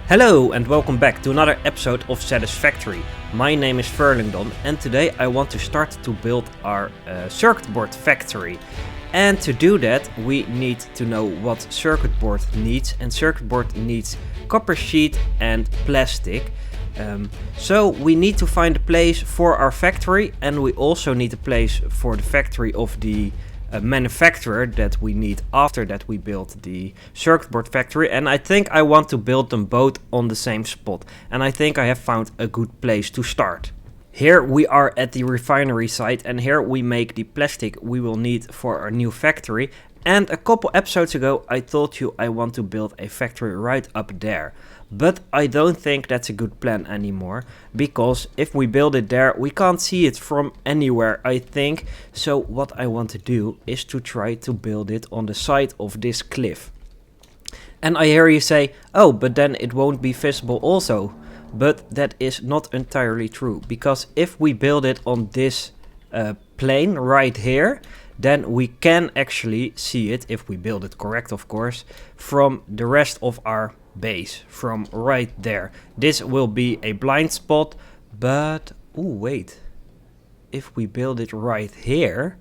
Hello and welcome back to another episode of Satisfactory. My name is Firlingdon and today I want to start to build our circuit board factory. And to do that we need to know what circuit board needs, and circuit board needs copper sheet and plastic. So we need to find a place for our factory, and we also need a place for the factory of the manufacturer that we need after that we build the circuit board factory. And I think I want to build them both on the same spot, and I think I have found a good place to start. Here we are at the refinery site, and here we make the plastic we will need for our new factory. And a couple episodes ago I told you I want to build a factory right up there. But I don't think that's a good plan anymore, because if we build it there, we can't see it from anywhere, I think. So what I want to do is to try to build it on the side of this cliff. And I hear you say, oh, but then it won't be visible also. But that is not entirely true, because if we build it on this plane right here, then we can actually see it, if we build it correct of course, from the rest of our base, from right there. This will be a blind spot, but wait, if we build it right here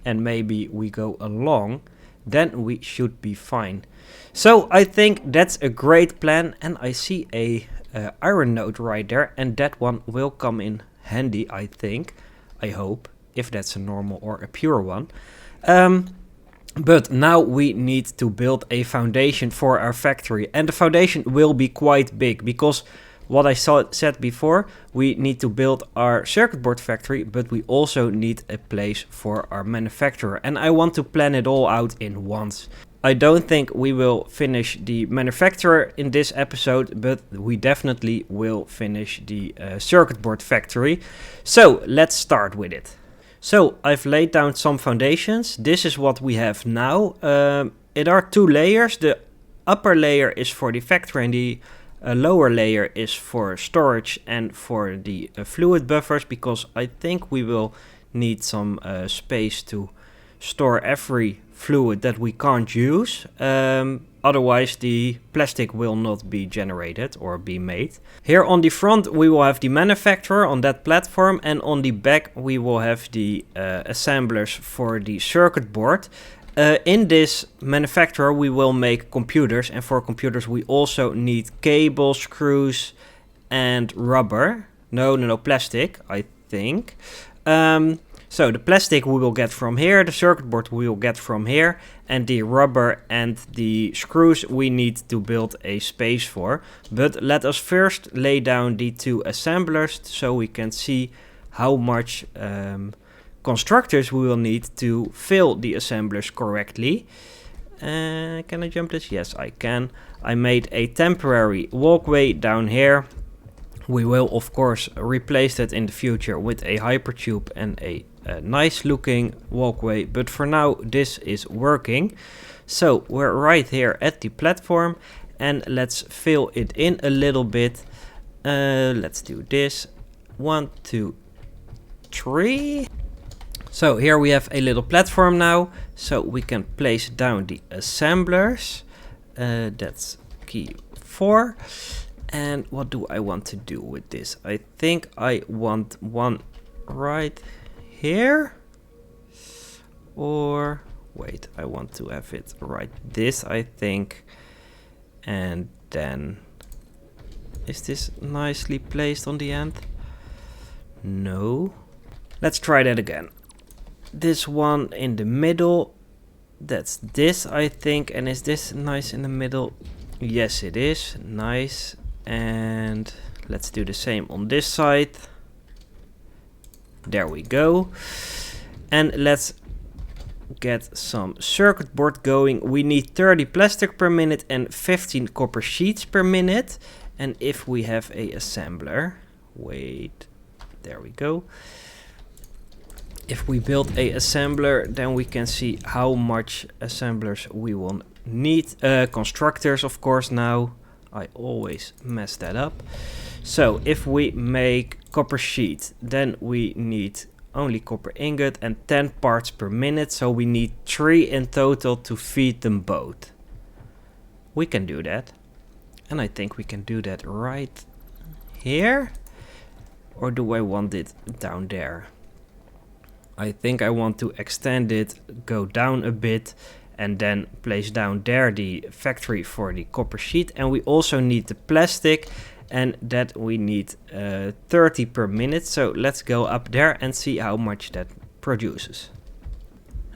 and maybe we go along, then we should be fine. So I think that's a great plan, and I see a iron node right there, and that one will come in handy, I think, I hope, if that's a normal or a pure one. But now we need to build a foundation for our factory, and the foundation will be quite big, because what I said before, we need to build our circuit board factory, but we also need a place for our manufacturer, and I want to plan it all out in once. I don't think we will finish the manufacturer in this episode, but we definitely will finish the circuit board factory. So let's start with it. So I've laid down some foundations. This is what we have now. It are two layers. The upper layer is for the factory, and the lower layer is for storage and for the fluid buffers, because I think we will need some space to store every fluid that we can't use. Otherwise the plastic will not be generated or be made. Here on the front we will have the manufacturer on that platform, and on the back we will have the assemblers for the circuit board. In this manufacturer we will make computers, and for computers we also need cables, screws and rubber. No, plastic, I think. So the plastic we will get from here, the circuit board we will get from here, and the rubber and the screws we need to build a space for. But let us first lay down the two assemblers so we can see how much constructors we will need to fill the assemblers correctly. Can I jump this? Yes, I can. I made a temporary walkway down here. We will of course replace that in the future with a hypertube and a nice looking walkway, but for now this is working. So we're right here at the platform, and let's fill it in a little bit. Let's do this. 1, 2, 3. So here we have a little platform now, so we can place down the assemblers. That's key 4. And what do I want to do with this? I think I want one right here. Or wait, I want to have it right this, I think. And then is this nicely placed on the end? No. Let's try that again. This one in the middle. That's this, I think. And is this nice in the middle? Yes, it is. Nice. And let's do the same on this side. There we go. And let's get some circuit board going. We need 30 plastic per minute and 15 copper sheets per minute. And if we have a assembler, wait, there we go. If we build a assembler, then we can see how much assemblers we will need. Constructors, of course, now. I always mess that up. So if we make copper sheet, then we need only copper ingot and 10 parts per minute. So we need 3 in total to feed them both. We can do that. And I think we can do that right here. Or do I want it down there? I think I want to extend it, go down a bit, and then place down there the factory for the copper sheet. And we also need the plastic, and that we need 30 per minute. So let's go up there and see how much that produces.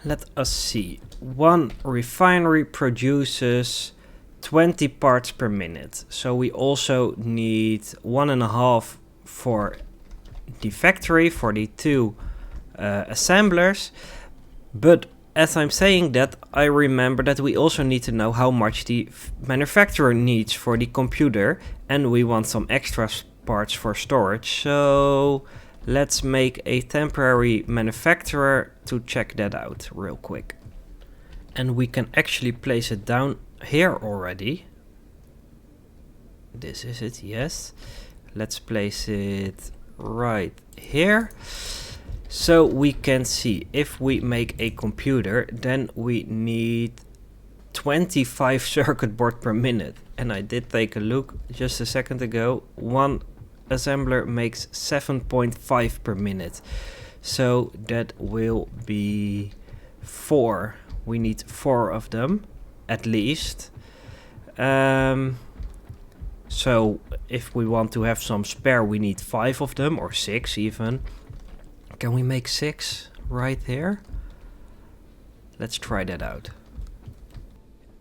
Let us see. One refinery produces 20 parts per minute. So we also need 1.5 for the factory, for the 2 assemblers. But as I'm saying that, I remember that we also need to know how much the manufacturer needs for the computer, and we want some extra parts for storage. So let's make a temporary manufacturer to check that out real quick. And we can actually place it down here already. This is it, yes. Let's place it right here. So we can see if we make a computer, then we need 25 circuit board per minute. And I did take a look just a second ago. One assembler makes 7.5 per minute. So that will be 4. We need 4 of them at least. So if we want to have some spare, we need 5 of them, or 6 even. Can we make 6 right here? Let's try that out.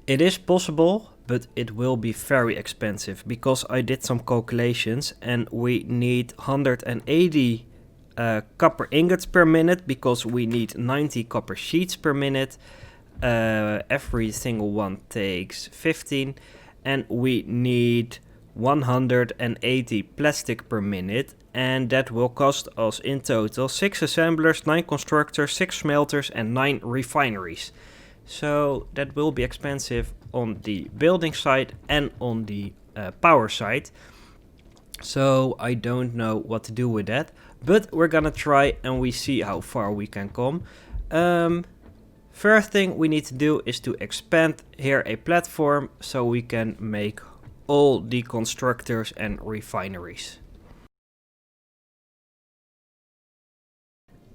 It is possible, but it will be very expensive because I did some calculations and we need 180 copper ingots per minute because we need 90 copper sheets per minute. Every single one takes 15, and we need 180 plastic per minute, and that will cost us in total 6 assemblers, 9 constructors, 6 smelters and 9 refineries. So that will be expensive on the building side and on the power side. So I don't know what to do with that, but we're gonna try and we see how far we can come. First thing we need to do is to expand here a platform so we can make all the constructors and refineries.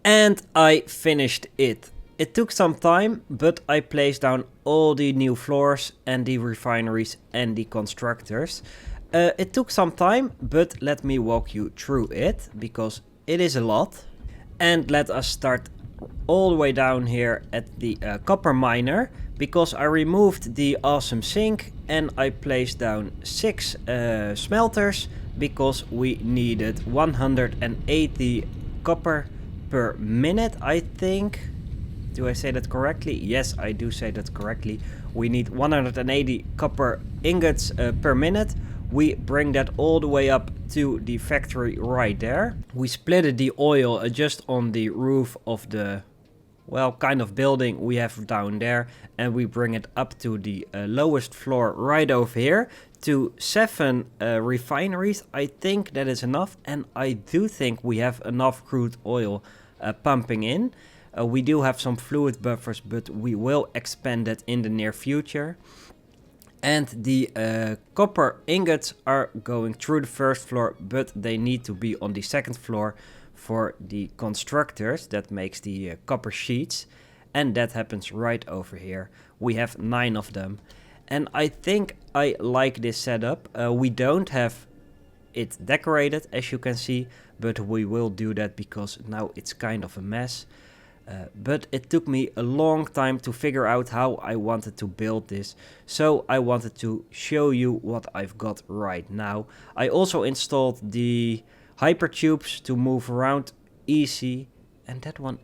And I finished it. It took some time, but I placed down all the new floors and the refineries and the constructors. It took some time, but let me walk you through it because it is a lot. And let us start all the way down here at the copper miner, because I removed the awesome sink and I placed down 6 smelters because we needed 180 copper per minute, I think. Do I say that correctly? Yes, I do say that correctly. We need 180 copper ingots per minute. We bring that all the way up to the factory right there. We splitted the oil just on the roof of the, well, kind of building we have down there, and we bring it up to the lowest floor right over here to 7 refineries. I think that is enough, and I do think we have enough crude oil pumping in. We do have some fluid buffers, but we will expand that in the near future. And the copper ingots are going through the first floor, but they need to be on the second floor for the constructors that makes the copper sheets. And that happens right over here. We have 9 of them. And I think I like this setup. We don't have it decorated, as you can see, but we will do that because now it's kind of a mess. But it took me a long time to figure out how I wanted to build this. So I wanted to show you what I've got right now. I also installed the hypertubes to move around easy. And that one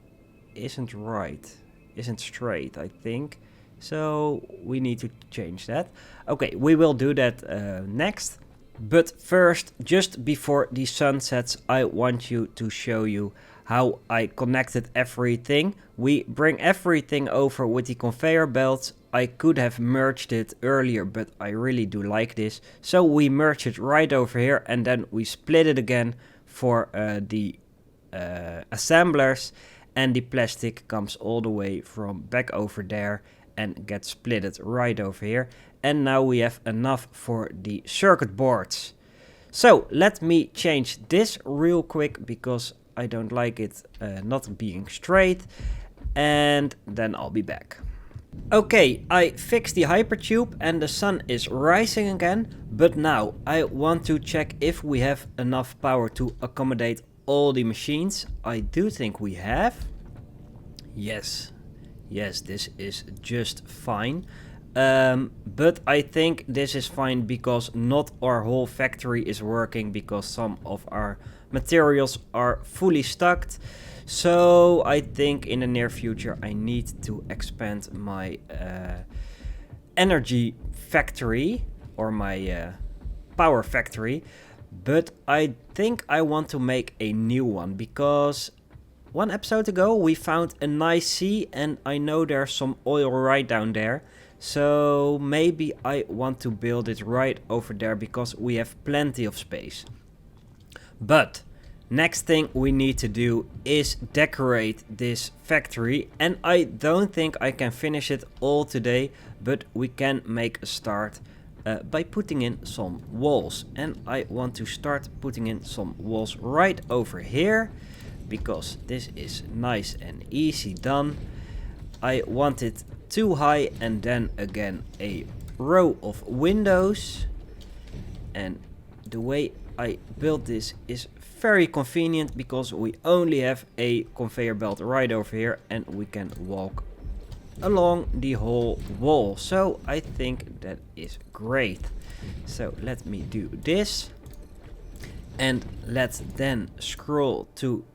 isn't right. Isn't straight, I think. So we need to change that. Okay, we will do that next. But first, just before the sun sets, I want you to show you how I connected everything. We bring everything over with the conveyor belts. I could have merged it earlier, but I really do like this. So we merge it right over here, and then we split it again for the assemblers, and the plastic comes all the way from back over there and gets splitted right over here. and now we have enough for the circuit boards. So let me change this real quick because I don't like it not being straight, and then I'll be back. Okay, I fixed the hypertube and the sun is rising again, but now I want to check if we have enough power to accommodate all the machines. I do think we have. Yes, this is just fine. But I think this is fine because not our whole factory is working because some of our materials are fully stocked. So I think in the near future I need to expand my energy factory or my power factory. But I think I want to make a new one because one episode ago we found a nice sea and I know there's some oil right down there. So maybe I want to build it right over there because we have plenty of space. But next thing we need to do is decorate this factory, and I don't think I can finish it all today, but we can make a start by putting in some walls. And I want to start putting in some walls right over here because this is nice and easy done. I want it too high and then again a row of windows, and the way I built this is very convenient because we only have a conveyor belt right over here and we can walk along the whole wall. So I think that is great. So let me do this, and let's then scroll to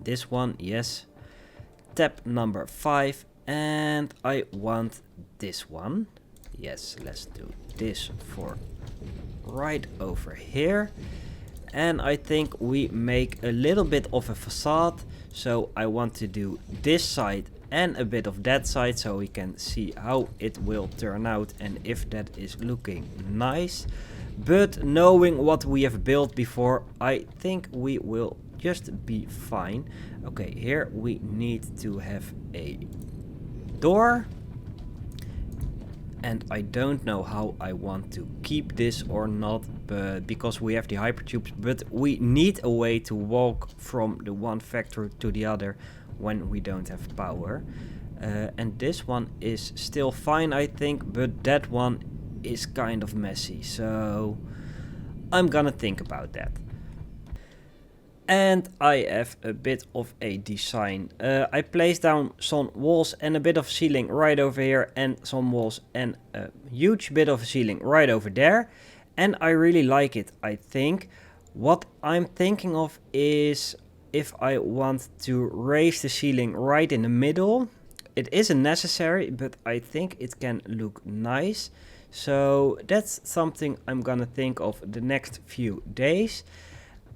this one. Yes, tab number 5, and I want this one. Yes, let's do this for right over here. And I think we make a little bit of a facade. So I want to do this side and a bit of that side so we can see how it will turn out and if that is looking nice. But knowing what we have built before, I think we will just be fine. Okay, here we need to have a door, and I don't know how I want to keep this or not, but because we have the hypertubes, but we need a way to walk from the one factory to the other when we don't have power. And this one is still fine, I think, but that one is kind of messy, so I'm gonna think about that. And I have a bit of a design. I placed down some walls and a bit of ceiling right over here, and some walls and a huge bit of ceiling right over there. And I really like it, I think. What I'm thinking of is if I want to raise the ceiling right in the middle. It isn't necessary, but I think it can look nice. So that's something I'm gonna think of the next few days.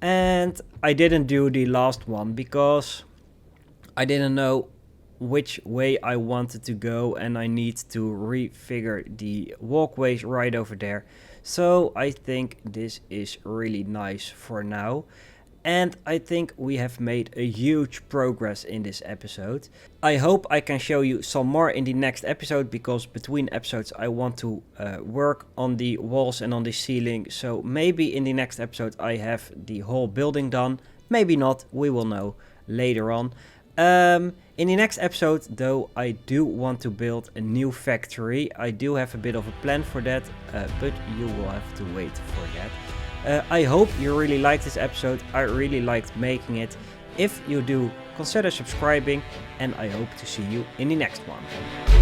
And I didn't do the last one because I didn't know which way I wanted to go, and I need to refigure the walkways right over there. So I think this is really nice for now. And I think we have made a huge progress in this episode. I hope I can show you some more in the next episode, because between episodes I want to work on the walls and on the ceiling. So maybe in the next episode I have the whole building done. Maybe not, we will know later on. In the next episode though, I do want to build a new factory. I do have a bit of a plan for that, but you will have to wait for that. I hope you really liked this episode. I really liked making it. If you do, consider subscribing, and I hope to see you in the next one.